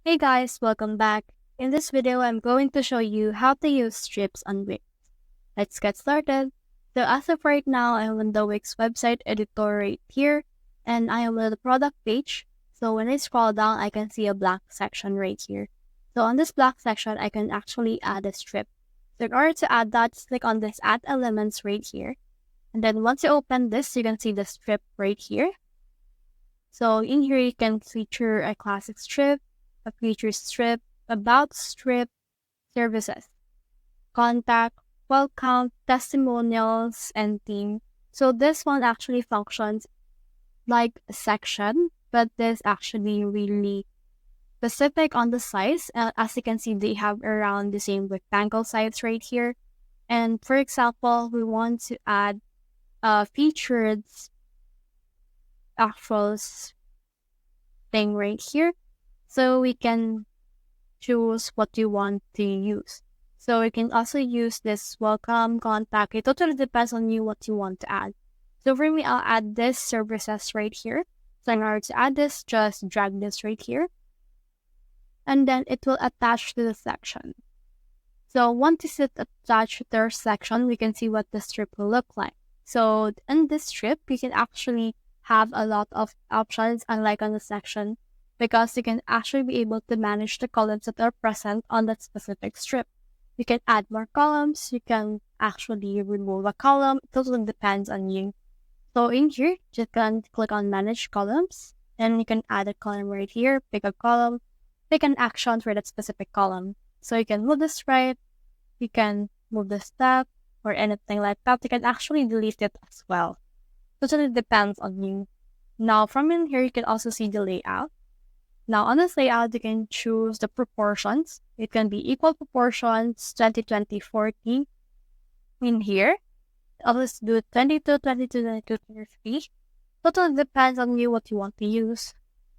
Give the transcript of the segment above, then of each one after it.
Hey guys, welcome back. In this video, I'm going to show you how to use strips on Wix. Let's get started. So as of right now, I'm on the Wix website editor right here, and I am on the product page. So when I scroll down, I can see a blank section right here. So on this blank section, I can actually add a strip. So in order to add that, just click on this add elements right here. And then once you open this, you can see the strip right here. So in here, you can feature a classic strip, a feature strip, about strip, services, contact, welcome, testimonials, and theme. So this one actually functions like a section, but this actually really specific on the size. As you can see, they have around the same rectangle size right here. And for example, we want to add a featured actual thing right here. So we can choose what you want to use. So you can also use this welcome, contact. It totally depends on you what you want to add. So for me, I'll add this services right here. So in order to add this, just drag this right here. And then it will attach to the section. So once it's attached to their section, we can see what the strip will look like. So in this strip, you can actually have a lot of options, unlike on the section, because you can actually be able to manage the columns that are present on that specific strip. You can add more columns, you can actually remove a column. It totally depends on you. So in here, just can click on manage columns, and you can add a column right here, pick a column, pick an action for that specific column. So you can move this right, you can move the step, or anything like that. You can actually delete it as well. Totally depends on you. Now from in here, you can also see the layout. Now on this layout, you can choose the proportions. It can be equal proportions, 20, 20, 40. In here, I'll just do 22, 22, 22, 23. Totally depends on you what you want to use.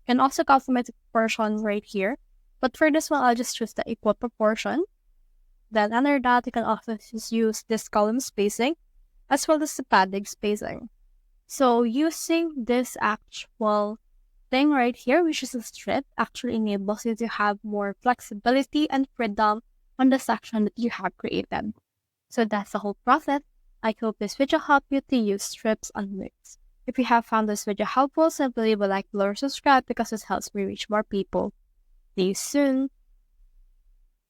You can also customize the proportion right here. But for this one, I'll just choose the equal proportion. Then under that, you can also just use this column spacing as well as the padding spacing. So using this actual thing right here, which is a strip, actually enables you to have more flexibility and freedom on the section that you have created. So that's the whole process. I hope this video helped you to use strips on Wix. If you have found this video helpful, simply leave a like below or subscribe because this helps me reach more people. See you soon!